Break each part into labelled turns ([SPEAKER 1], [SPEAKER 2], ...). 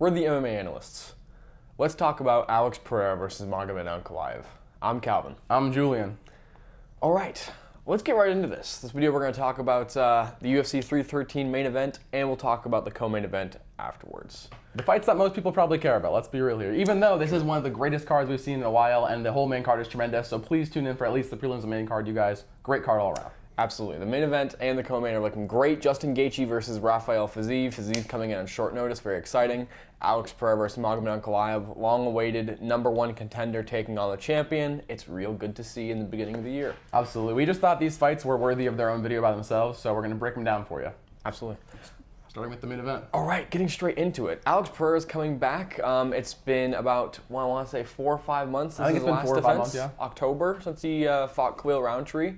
[SPEAKER 1] We're the MMA analysts. Let's talk about Alex Pereira versus Magomed Ankalaev. I'm Calvin.
[SPEAKER 2] I'm Julian.
[SPEAKER 1] All right, let's get right into this. This video we're going to talk about the UFC 313 main event, and we'll talk about the co-main event afterwards.
[SPEAKER 2] The fights that most people probably care about, let's be real here. Even though this is one of the greatest cards we've seen in a while, and the whole main card is tremendous, so please tune in for at least the prelims and main card, you guys. Great card all around.
[SPEAKER 1] Absolutely. The main event and the co-main are looking great. Gaethje versus Rafael Fiziev. Fiziev coming in on short notice, very exciting. Alex Pereira versus Magomed Ankalaev, long-awaited #1 contender taking on the champion. It's real good to see in the beginning of the year.
[SPEAKER 2] Absolutely. We just thought these fights were worthy of their own video by themselves, so we're going to break them down for you.
[SPEAKER 1] Absolutely.
[SPEAKER 2] Starting with the main event.
[SPEAKER 1] All right, getting straight into it. Alex Pereira is coming back. It's been about, I want to say 4 or 5 months since his last defense.
[SPEAKER 2] 4 or 5 months, yeah.
[SPEAKER 1] October, since he fought Khalil Roundtree.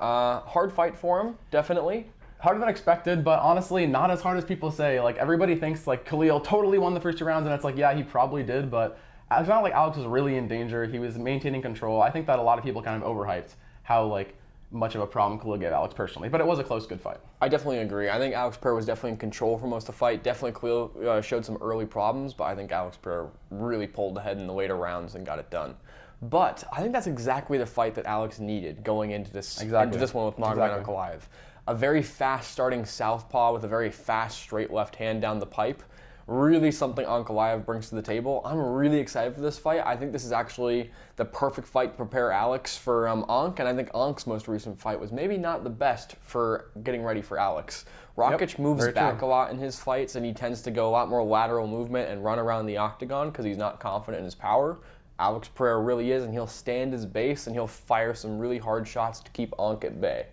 [SPEAKER 1] Hard fight for him, definitely.
[SPEAKER 2] Harder than expected, but honestly, not as hard as people say. Like, everybody thinks, like, Khalil totally won the first 2 rounds, and it's like, yeah, he probably did, but it's not like Alex was really in danger. He was maintaining control. I think that a lot of people kind of overhyped how, like, much of a problem Khalil gave Alex personally, but it was a close, good fight.
[SPEAKER 1] I definitely agree. I think Alex Pereira was definitely in control for most of the fight. Definitely Khalil showed some early problems, but I think Alex Pereira really pulled ahead in the later rounds and got it done. But I think that's exactly the fight that Alex needed going into this one with Magomed Ankalaev. A very fast starting southpaw with a very fast straight left hand down the pipe. Really something Ankalaev brings to the table. I'm really excited for this fight. I think this is actually the perfect fight to prepare Alex for Ank, and I think Ank's most recent fight was maybe not the best for getting ready for Alex. Rakic moves back a lot in his fights, and he tends to go a lot more lateral movement and run around the octagon because he's not confident in his power. Alex Pereira really is, and he'll stand his base, and he'll fire some really hard shots to keep Ank at bay.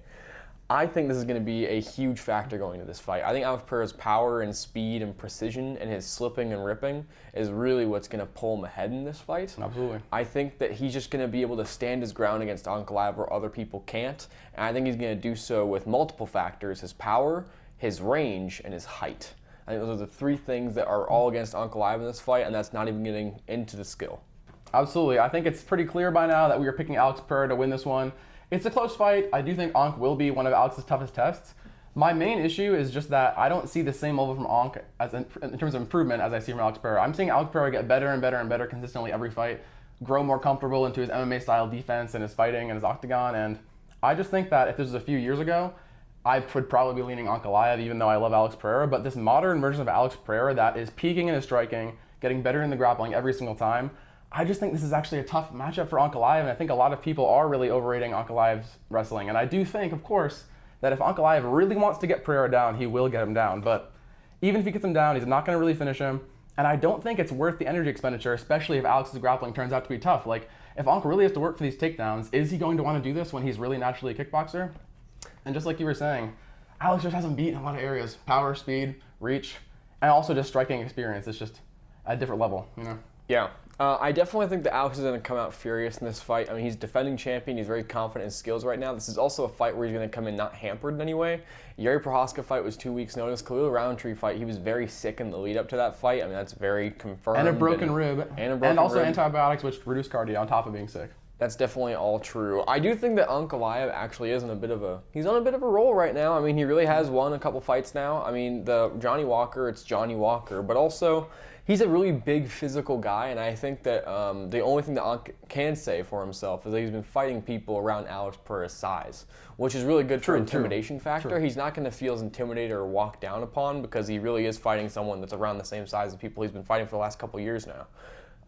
[SPEAKER 1] I think this is going to be a huge factor going into this fight. I think Alex Pereira's power and speed and precision and his slipping and ripping is really what's going to pull him ahead in this fight.
[SPEAKER 2] Absolutely.
[SPEAKER 1] I think that he's just going to be able to stand his ground against Ankalaev where other people can't, and I think he's going to do so with multiple factors: his power, his range, and his height. I think those are the 3 things that are all against Ankalaev in this fight, and that's not even getting into the skill.
[SPEAKER 2] Absolutely. I think it's pretty clear by now that we are picking Alex Pereira to win this one. It's a close fight. I do think Ank will be one of Alex's toughest tests. My main issue is just that I don't see the same level from Ank as in terms of improvement as I see from Alex Pereira. I'm seeing Alex Pereira get better and better and better consistently every fight, grow more comfortable into his MMA-style defense and his fighting and his octagon, and I just think that if this was a few years ago, I would probably be leaning Ankalaev, even though I love Alex Pereira, but this modern version of Alex Pereira that is peaking in his striking, getting better in the grappling every single time, I just think this is actually a tough matchup for Ankalaev, and I think a lot of people are really overrating Ankalaev's wrestling. And I do think, of course, that if Ankalaev really wants to get Pereira down, he will get him down. But even if he gets him down, he's not going to really finish him. And I don't think it's worth the energy expenditure, especially if Alex's grappling turns out to be tough. Like, if Ank really has to work for these takedowns, is he going to want to do this when he's really naturally a kickboxer? And just like you were saying, Alex just hasn't beat in a lot of areas. Power, speed, reach, and also just striking experience. It's just at a different level, you know?
[SPEAKER 1] Yeah. I definitely think that Alex is going to come out furious in this fight. I mean, he's defending champion. He's very confident in his skills right now. This is also a fight where he's going to come in not hampered in any way. Yuri Prochazka fight was 2 weeks' notice. Khalil Roundtree fight, he was very sick in the lead up to that fight. I mean, that's very confirmed.
[SPEAKER 2] And a broken rib. And also antibiotics, which reduce cardio on top of being sick.
[SPEAKER 1] That's definitely all true. I do think that Ankalaev actually is he's on a bit of a roll right now. I mean, he really has won a couple fights now. I mean, the Johnny Walker, it's Johnny Walker, but also he's a really big physical guy, and I think that the only thing that Ank can say for himself is that he's been fighting people around Alex Pereira's size, which is really good for intimidation factor.
[SPEAKER 2] True.
[SPEAKER 1] He's not going to feel as intimidated or walked down upon because he really is fighting someone that's around the same size as people he's been fighting for the last couple years now.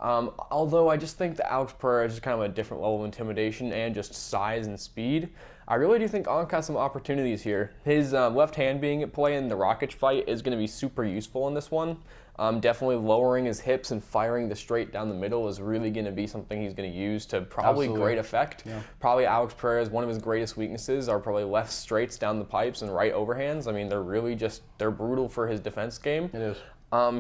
[SPEAKER 1] Although I just think that Alex Pereira is just kind of a different level of intimidation and just size and speed. I really do think Ank has some opportunities here. His left hand being at play in the Rakic fight is going to be super useful in this one. Definitely lowering his hips and firing the straight down the middle is really going to be something he's going to use to probably great effect. Yeah. Probably Alex Pereira's one of his greatest weaknesses are probably left straights down the pipes and right overhands. I mean, they're brutal for his defense game.
[SPEAKER 2] It is.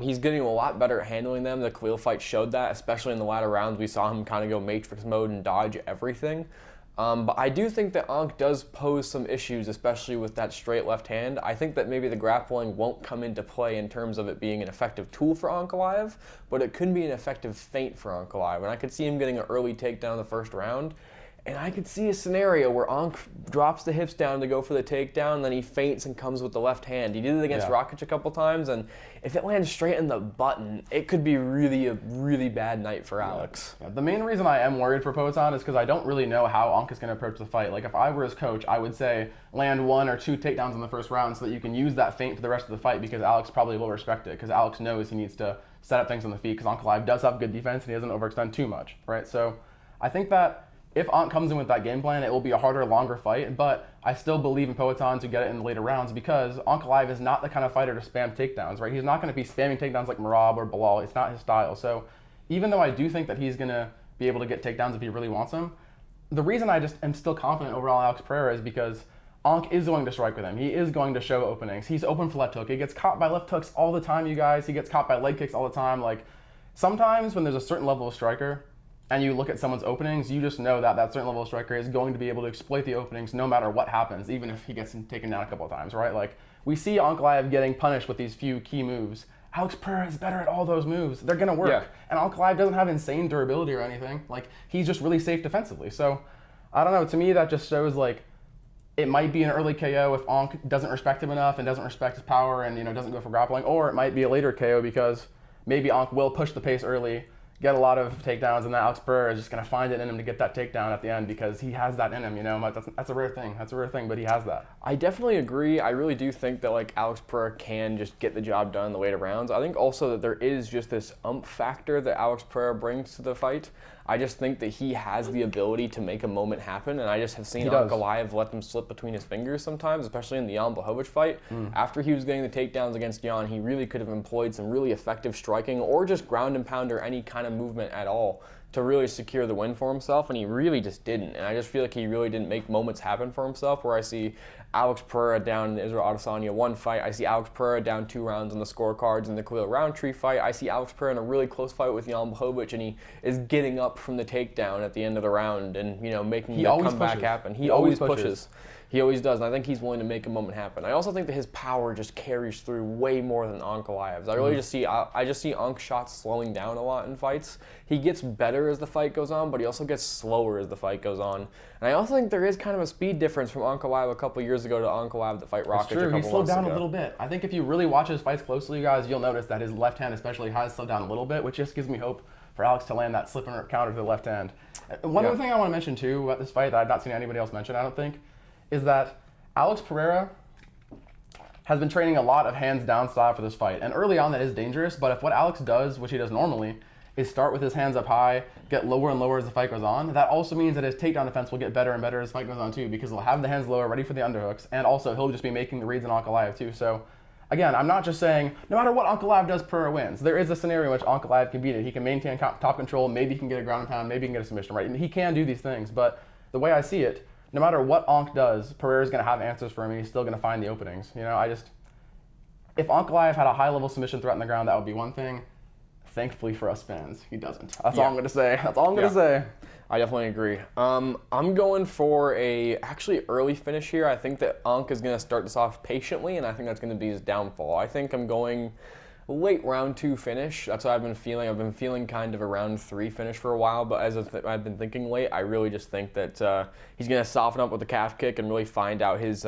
[SPEAKER 1] He's getting a lot better at handling them. The Khalil fight showed that, especially in the latter rounds. We saw him kind of go Matrix mode and dodge everything. But I do think that Ank does pose some issues, especially with that straight left hand. I think that maybe the grappling won't come into play in terms of it being an effective tool for Ankalaev, but it could be an effective feint for Ankalaev. And I could see him getting an early takedown in the first round And I could see a scenario where Ankh drops the hips down to go for the takedown, then he feints and comes with the left hand. He did it against Rakic a couple times, and if it lands straight in the button, it could be really a really bad night for Alex.
[SPEAKER 2] Yeah. The main reason I am worried for Poatan is because I don't really know how Ankh is going to approach the fight. Like, if I were his coach, I would say land 1 or 2 takedowns in the first round so that you can use that feint for the rest of the fight, because Alex probably will respect it, because Alex knows he needs to set up things on the feet, because Ankalaev does have good defense and he doesn't overextend too much, right? So I think that if Ankh comes in with that game plan, it will be a harder, longer fight, but I still believe in Poatan to get it in the later rounds, because Ankalaev is not the kind of fighter to spam takedowns, right? He's not going to be spamming takedowns like Merab or Bilal. It's not his style. So even though I do think that he's going to be able to get takedowns if he really wants them, the reason I just am still confident overall in Alex Pereira is because Ankh is going to strike with him. He is going to show openings. He's open for left hook. He gets caught by left hooks all the time, you guys. He gets caught by leg kicks all the time. Like, sometimes when there's a certain level of striker, and you look at someone's openings, you just know that that certain level of striker is going to be able to exploit the openings no matter what happens, even if he gets taken down a couple of times, right? Like, we see Ankalaev getting punished with these few key moves. Alex Pereira is better at all those moves. They're going to work.
[SPEAKER 1] Yeah.
[SPEAKER 2] And Ankalaev doesn't have insane durability or anything. Like, he's just really safe defensively. So, I don't know. To me, that just shows, like, it might be an early KO if Ankh doesn't respect him enough and doesn't respect his power and, doesn't go for grappling. Or it might be a later KO because maybe Ankh will push the pace early, get a lot of takedowns, and then Alex Pereira is just going to find it in him to get that takedown at the end because he has that in him, That's a rare thing. That's a rare thing, but he has that.
[SPEAKER 1] I definitely agree. I really do think that, like, Alex Pereira can just get the job done in the later rounds. I think also that there is just this factor that Alex Pereira brings to the fight. I just think that he has the ability to make a moment happen, and I just have seen Ankalaev let them slip between his fingers sometimes, especially in the Jan Blachowicz fight. After he was getting the takedowns against Jan, he really could have employed some really effective striking or just ground and pound or any kind of movement at all to really secure the win for himself, and he really just didn't. And I just feel like he really didn't make moments happen for himself, where I see Alex Pereira down in the Israel Adesanya 1 fight. I see Alex Pereira down 2 rounds on the scorecards in the Khalil Roundtree fight. I see Alex Pereira in a really close fight with Jan Blachowicz, and he is getting up from the takedown at the end of the round and, making the comeback happen. He always pushes. He always does, and I think he's willing to make a moment happen. I also think that his power just carries through way more than Ankalaev's. I really just see Ankh shots slowing down a lot in fights. He gets better as the fight goes on, but he also gets slower as the fight goes on. And I also think there is kind of a speed difference from Ankalaev a couple years ago to Ankalaev that fight Rakic a couple months ago.
[SPEAKER 2] He slowed down a little bit. I think if you really watch his fights closely, you guys, you'll notice that his left hand especially has slowed down a little bit, which just gives me hope for Alex to land that slip and rip counter to the left hand. One other thing I want to mention too about this fight that I've not seen anybody else mention, I don't think, is that Alex Pereira has been training a lot of hands-down style for this fight. And early on, that is dangerous, but if what Alex does, which he does normally, is start with his hands up high, get lower and lower as the fight goes on, that also means that his takedown defense will get better and better as the fight goes on too, because he'll have the hands lower, ready for the underhooks, and also he'll just be making the reads on Ankalaev too. So, again, I'm not just saying, no matter what Ankalaev does, Pereira wins. There is a scenario in which Ankalaev can beat it. He can maintain top control, maybe he can get a ground and pound, maybe he can get a submission, right? And he can do these things, but the way I see it, no matter what Ankh does, Pereira's going to have answers for him, and he's still going to find the openings. If Ankalaev had a high-level submission threat on the ground, that would be one thing. Thankfully for us fans, he doesn't. That's all I'm going to say. That's all I'm going to say.
[SPEAKER 1] I definitely agree. I'm going for a actually early finish here. I think that Ankh is going to start this off patiently, and I think that's going to be his downfall. I think I'm going late round 2 finish. That's what I've been feeling. I've been feeling kind of a round 3 finish for a while, but as I've been thinking late, I really just think that he's going to soften up with the calf kick and really find out his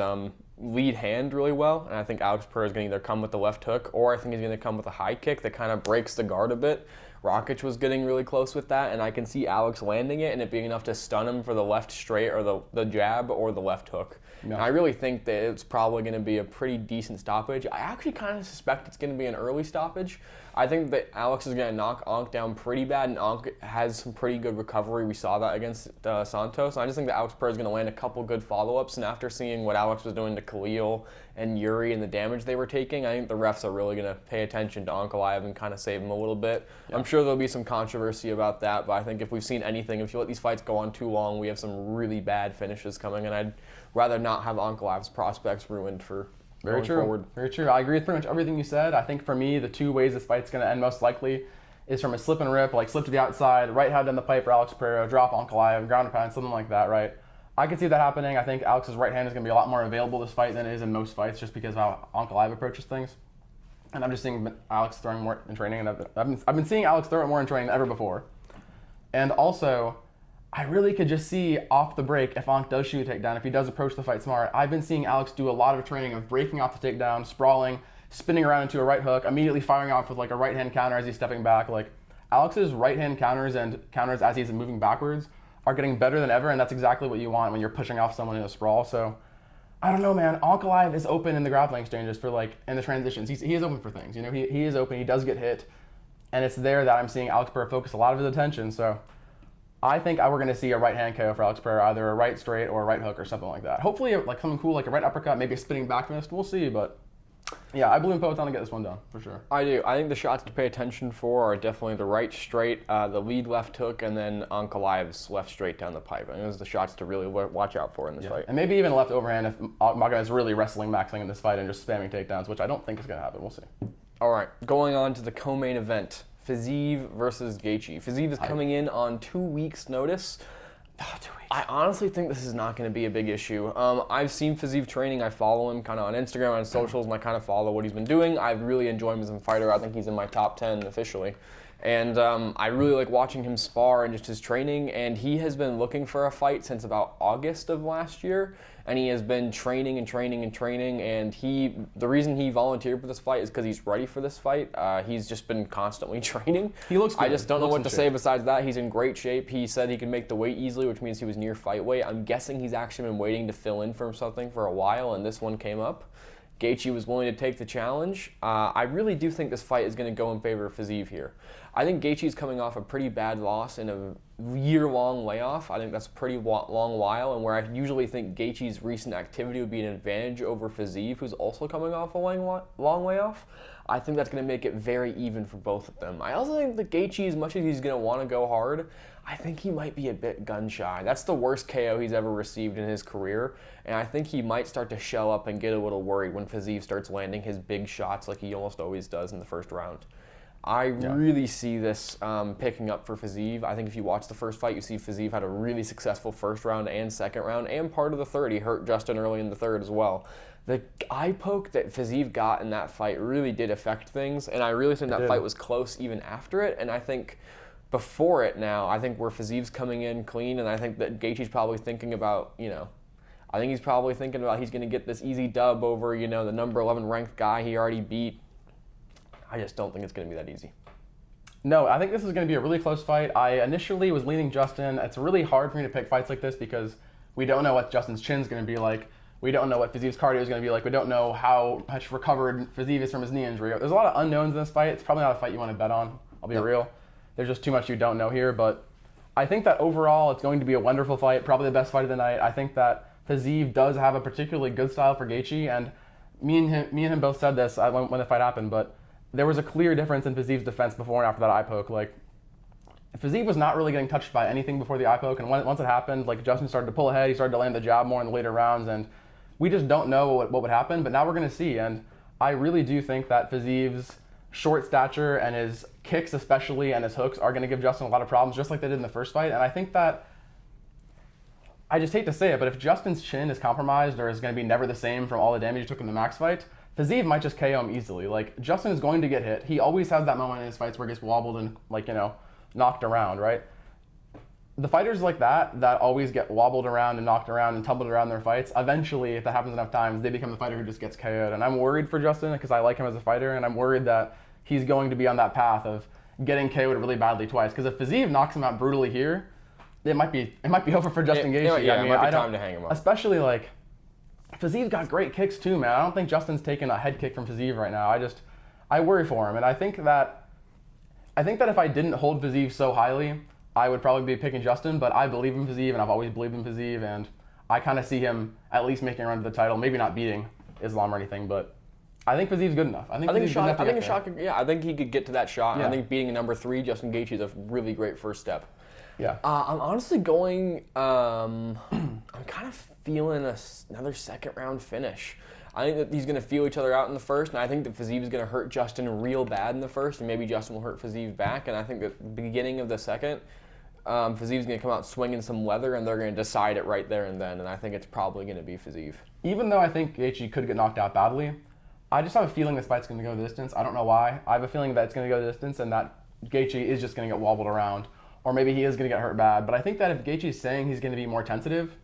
[SPEAKER 1] lead hand really well. And I think Alex Pereira is going to either come with the left hook, or I think he's going to come with a high kick that kind of breaks the guard a bit. Rakic was getting really close with that, and I can see Alex landing it and it being enough to stun him for the left straight or the jab or the left hook. Yeah. And I really think that it's probably going to be a pretty decent stoppage. I actually kind of suspect it's going to be an early stoppage. I think that Alex is going to knock Ankh down pretty bad, and Ankh has some pretty good recovery. We saw that against Santos. And I just think that Alex Pereira is going to land a couple good follow-ups, and after seeing what Alex was doing to Khalil and Yuri and the damage they were taking, I think the refs are really going to pay attention to Ankalaev and kind of save him a little bit. Yeah. I'm sure there'll be some controversy about that, but I think if we've seen anything, if you let these fights go on too long, we have some really bad finishes coming, and I'd rather not have Ankalaev's prospects ruined for
[SPEAKER 2] Very true.
[SPEAKER 1] forward.
[SPEAKER 2] Very true. I agree with pretty much everything you said. I think for me, the 2 ways this fight's going to end most likely is from a slip and rip, like slip to the outside, right hand down the pipe for Alex Pereira, drop Ankalaev, ground and pound, something like that, right? I can see that happening. I think Alex's right hand is going to be a lot more available this fight than it is in most fights, just because of how Ankalaev approaches things. And I'm just seeing Alex throwing more in training, and I've been seeing Alex throw it more in training than ever before. And also, I really could just see off the break if Ankh does shoot a takedown, if he does approach the fight smart. I've been seeing Alex do a lot of training of breaking off the takedown, sprawling, spinning around into a right hook, immediately firing off with like a right hand counter as he's stepping back. Like Alex's right hand counters and counters as he's moving backwards are getting better than ever, and that's exactly what you want when you're pushing off someone in a sprawl. So I don't know, man. Ankalaev is open in the grappling exchanges for like in the transitions. He is open for things. You know, he is open. He does get hit, and it's there that I'm seeing Alex Pereira focus a lot of his attention. So I think we're going to see a right hand KO for Alex Pereira, either a right straight or a right hook or something like that. Hopefully, like something cool like a right uppercut, maybe a spinning back fist. We'll see, but yeah, I believe in Poatan to get this one done for sure.
[SPEAKER 1] I do. I think the shots to pay attention for are definitely the right straight, the lead left hook, and then Ankalaev's left straight down the pipe. I think those are the shots to really watch out for in this fight.
[SPEAKER 2] And maybe even a left overhand if Magomed is really wrestling maxing in this fight and just spamming takedowns, which I don't think is going to happen. We'll see.
[SPEAKER 1] All right, going on to the co-main event. Fiziev versus Gaethje. Fiziev is coming in on 2 weeks' notice.
[SPEAKER 2] 2 weeks.
[SPEAKER 1] I honestly think this is not going to be a big issue. I've seen Fiziev training. I follow him kind of on Instagram, on socials, and I kind of follow what he's been doing. I really enjoy him as a fighter. I think he's in my top 10 officially. And I really like watching him spar and just his training. And he has been looking for a fight since about August of last year. And he has been training and training and training. And the reason he volunteered for this fight is because he's ready for this fight. He's just been constantly training.
[SPEAKER 2] He looks good.
[SPEAKER 1] I just don't know what to say besides that. He's in great shape. He said he could make the weight easily, which means he was near fight weight. I'm guessing he's actually been waiting to fill in for something for a while, and this one came up. Gaethje was willing to take the challenge. I really do think this fight is going to go in favor of Fiziev here. I think Gaethje's coming off a pretty bad loss in a year-long layoff. I think that's a pretty long while, and where I usually think Gaethje's recent activity would be an advantage over Fiziev, who's also coming off a long layoff. I think that's going to make it very even for both of them. I also think that Gaethje, as much as he's going to want to go hard, I think he might be a bit gun-shy. That's the worst KO he's ever received in his career, and I think he might start to shell up and get a little worried when Fiziev starts landing his big shots like he almost always does in the first round. I really see this picking up for Fiziev. I think if you watch the first fight, you see Fiziev had a really successful first round and second round, and part of the third. He hurt Justin early in the third as well. The eye poke that Fiziev got in that fight really did affect things, and I really think that fight was close even after it, and I think before it now, I think where Fiziev's coming in clean, and I think that Gaethje's probably thinking about, I think he's probably thinking about he's going to get this easy dub over, the number 11 ranked guy he already beat. I just don't think it's going to be that easy.
[SPEAKER 2] No, I think this is going to be a really close fight. I initially was leaning Justin. It's really hard for me to pick fights like this because we don't know what Justin's chin's going to be like. We don't know what Fiziev's cardio is going to be like. We don't know how much recovered Fiziev is from his knee injury. There's a lot of unknowns in this fight. It's probably not a fight you want to bet on. I'll be real. There's just too much you don't know here. But I think that overall it's going to be a wonderful fight, probably the best fight of the night. I think that Fiziev does have a particularly good style for Gaethje, and me and him both said this when the fight happened, but there was a clear difference in Fiziev's defense before and after that eye poke. Like, Fiziev was not really getting touched by anything before the eye poke, and once it happened, like, Justin started to pull ahead, he started to land the jab more in the later rounds, and we just don't know what would happen, but now we're going to see, and I really do think that Fiziev's short stature and his kicks especially and his hooks are going to give Justin a lot of problems, just like they did in the first fight, and I think that, I just hate to say it, but if Justin's chin is compromised or is going to be never the same from all the damage he took in the Max fight, Fiziev might just KO him easily. Like, Justin is going to get hit. He always has that moment in his fights where he gets wobbled and, knocked around, right? The fighters like that always get wobbled around and knocked around and tumbled around in their fights, eventually, if that happens enough times, they become the fighter who just gets KO'd. And I'm worried for Justin because I like him as a fighter, and I'm worried that he's going to be on that path of getting KO'd really badly twice. Because if Fiziev knocks him out brutally here, it might be over for Justin Gaethje.
[SPEAKER 1] It might be time to hang him up.
[SPEAKER 2] Especially, Fiziev got great kicks too, man. I don't think Justin's taking a head kick from Fiziev right now. I worry for him, and I think that if I didn't hold Fiziev so highly, I would probably be picking Justin. But I believe in Fiziev, and I've always believed in Fiziev, and I kind of see him at least making a run to the title. Maybe not beating Islam or anything, but I think Fiziev's good enough. I think
[SPEAKER 1] he could get to that shot. Yeah. I think beating a number 3 Justin Gaethje is a really great first step.
[SPEAKER 2] Yeah.
[SPEAKER 1] I'm honestly going. I'm kind of feeling another second round finish. I think that he's going to feel each other out in the first, and I think that Fiziev is going to hurt Justin real bad in the first, and maybe Justin will hurt Fiziev back. And I think that the beginning of the second, Fiziev's going to come out swinging some leather, and they're going to decide it right there and then. And I think it's probably going to be Fiziev.
[SPEAKER 2] Even though I think Gaethje could get knocked out badly, I just have a feeling this fight's going to go the distance. I don't know why. I have a feeling that it's going to go the distance, and that Gaethje is just going to get wobbled around or maybe he is going to get hurt bad. But I think that if Gaethje is saying he's going to be more tentative,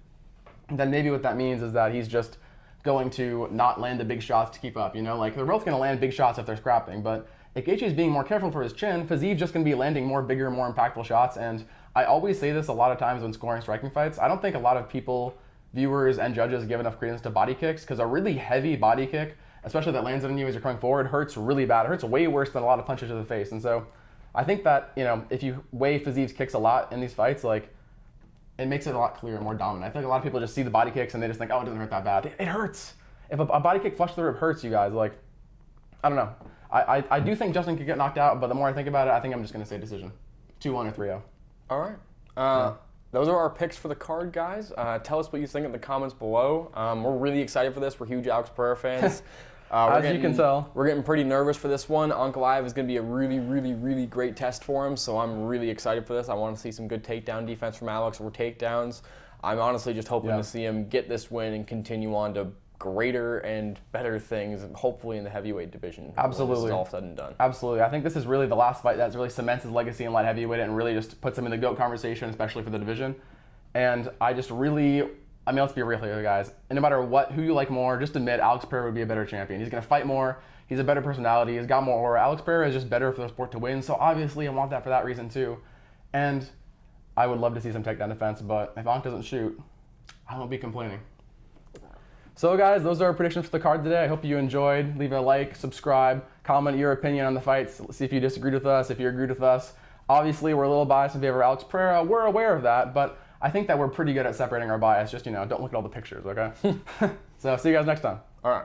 [SPEAKER 2] then maybe what that means is that he's just going to not land the big shots to keep up. You know, like they're both going to land big shots if they're scrapping. But if Gaethje is being more careful for his chin, Fiziev just going to be landing more bigger, more impactful shots. And I always say this a lot of times when scoring striking fights. I don't think a lot of people, viewers and judges, give enough credence to body kicks, because a really heavy body kick, especially that lands on you as you're coming forward, hurts really bad. It hurts way worse than a lot of punches to the face. And so I think that, you know, if you weigh Fiziev's kicks a lot in these fights, like, it makes it a lot clearer and more dominant. I feel like a lot of people just see the body kicks and they just think, oh, it doesn't hurt that bad. It hurts. If a body kick flush to the rib hurts, you guys, like, I don't know. I do think Justin could get knocked out, but the more I think about it, I think I'm just going to say decision. 2-1 or 3-0.
[SPEAKER 1] All right. Those are our picks for the card, guys. Tell us what you think in the comments below. We're really excited for this. We're huge Alex Pereira fans.
[SPEAKER 2] As you can tell.
[SPEAKER 1] We're getting pretty nervous for this one. Ankalaev is going to be a really, really, really great test for him, so I'm really excited for this. I want to see some good takedown defense from Alex, or takedowns. I'm honestly just hoping to see him get this win and continue on to greater and better things, hopefully in the heavyweight division.
[SPEAKER 2] Absolutely.
[SPEAKER 1] When this is all said and done.
[SPEAKER 2] Absolutely. I think this is really the last fight that really cements his legacy in light heavyweight and really just puts him in the GOAT conversation, especially for the division. And I just really, I mean, let's be real here, guys. And no matter who you like more, just admit Alex Pereira would be a better champion. He's going to fight more. He's a better personality. He's got more aura. Alex Pereira is just better for the sport to win. So obviously I want that for that reason too. And I would love to see some takedown defense, but if Ank doesn't shoot, I won't be complaining. So guys, those are our predictions for the card today. I hope you enjoyed. Leave a like, subscribe, comment your opinion on the fights. See if you disagreed with us, if you agreed with us. Obviously, we're a little biased in favor of Alex Pereira. We're aware of that, but I think that we're pretty good at separating our bias. Just, you know, don't look at all the pictures, okay? So see you guys next time.
[SPEAKER 1] All right.